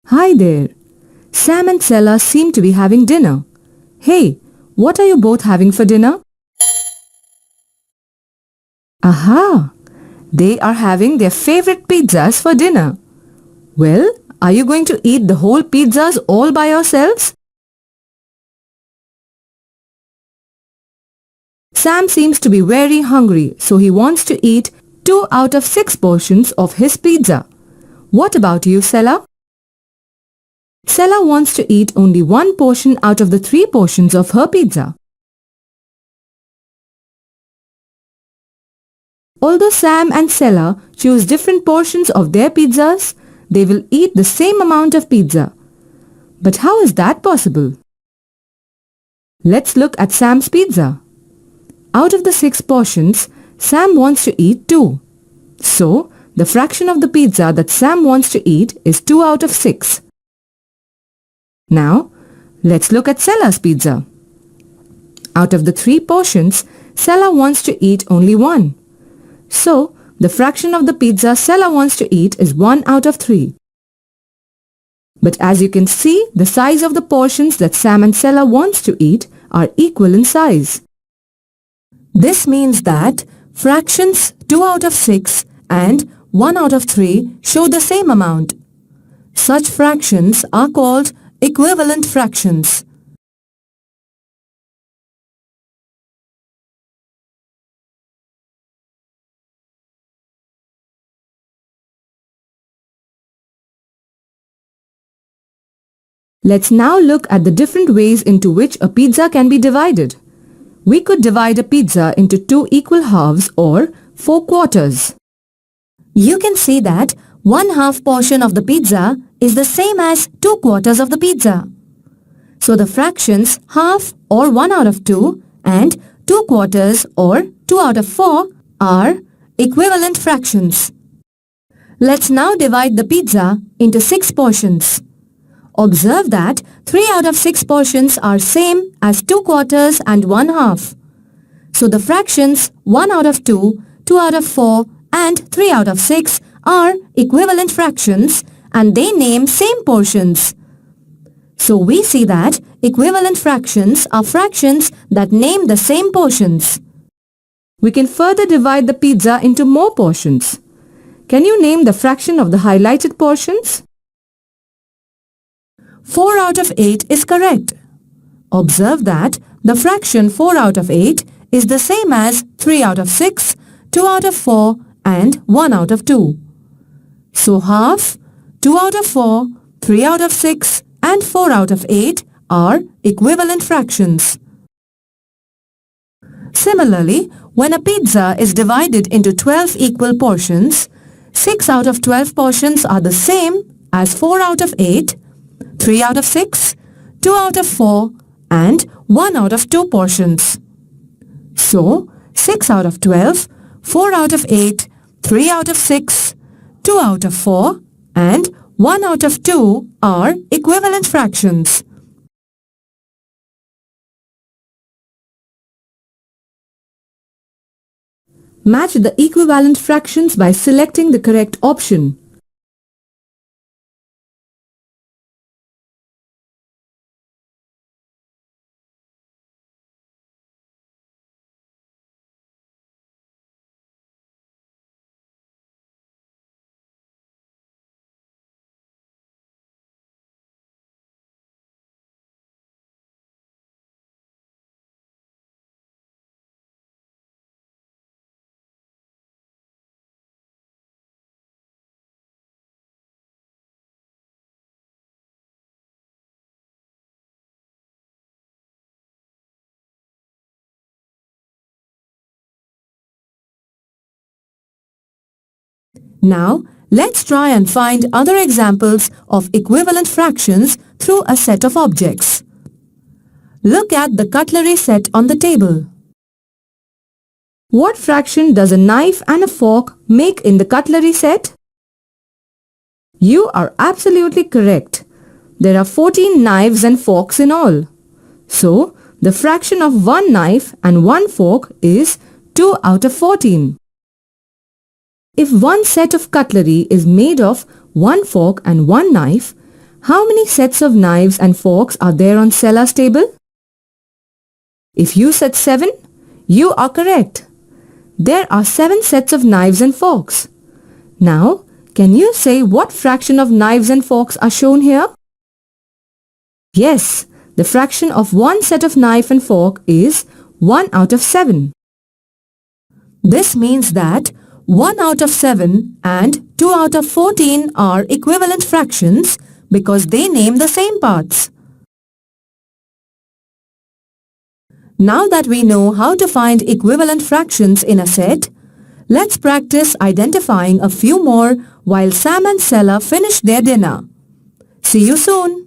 Hi there. Sam and Sella seem to be having dinner. Hey, what are you both having for dinner? Aha! They are having their favorite pizzas for dinner. Well, are you going to eat the whole pizzas all by yourselves? Sam seems to be very hungry, so he wants to eat 2 out of 6 portions of his pizza. What about you, Sella? Sella wants to eat only 1 portion out of the 3 portions of her pizza. Although Sam and Sella choose different portions of their pizzas, they will eat the same amount of pizza. But how is that possible? Let's look at Sam's pizza. Out of the 6 portions, Sam wants to eat 2. So, the fraction of the pizza that Sam wants to eat is 2 out of 6. Now, let's look at Sella's pizza. Out of the 3 portions, Sella wants to eat only 1. So, the fraction of the pizza Sella wants to eat is 1 out of 3. But as you can see, the size of the portions that Sam and Sella wants to eat are equal in size. This means that fractions 2 out of 6 and 1 out of 3 show the same amount. Such fractions are called equivalent fractions. Let's now look at the different ways into which a pizza can be divided. We could divide a pizza into 2 equal halves or 4 quarters. You can see that 1/2 portion of the pizza is the same as 2 quarters of the pizza. So the fractions half or 1 out of 2 and 2 quarters or 2 out of 4 are equivalent fractions. Let's now divide the pizza into 6 portions. Observe that 3 out of 6 portions are same as 2 quarters and 1/2. So the fractions 1 out of 2, 2 out of 4 and 3 out of 6 are equivalent fractions and they name same portions. So we see that equivalent fractions are fractions that name the same portions. We can further divide the pizza into more portions. Can you name the fraction of the highlighted portions? 4 out of 8 is correct. Observe that the fraction 4 out of 8 is the same as 3 out of 6, 2 out of 4 and 1 out of 2. So half, 2 out of 4, 3 out of 6 and 4 out of 8 are equivalent fractions. Similarly, when a pizza is divided into 12 equal portions, 6 out of 12 portions are the same as 4 out of 8, 3 out of 6, 2 out of 4 and 1 out of 2 portions. So, 6 out of 12, 4 out of 8, 3 out of 6, 2 out of 4 and 1 out of 2 are equivalent fractions. Match the equivalent fractions by selecting the correct option. Now, let's try and find other examples of equivalent fractions through a set of objects. Look at the cutlery set on the table. What fraction does a knife and a fork make in the cutlery set? You are absolutely correct. There are 14 knives and forks in all. So, the fraction of 1 knife and 1 fork is 2 out of 14. If one set of cutlery is made of 1 fork and 1 knife, How many sets of knives and forks are there on Sella's table? If you said 7, you are correct. There are 7 sets of knives and forks. Now, can you say what fraction of knives and forks are shown here? Yes, the fraction of one set of knife and fork is 1 out of 7. This means that 1 out of 7 and 2 out of 14 are equivalent fractions because they name the same parts. Now that we know how to find equivalent fractions in a set, let's practice identifying a few more while Sam and Sella finish their dinner. See you soon!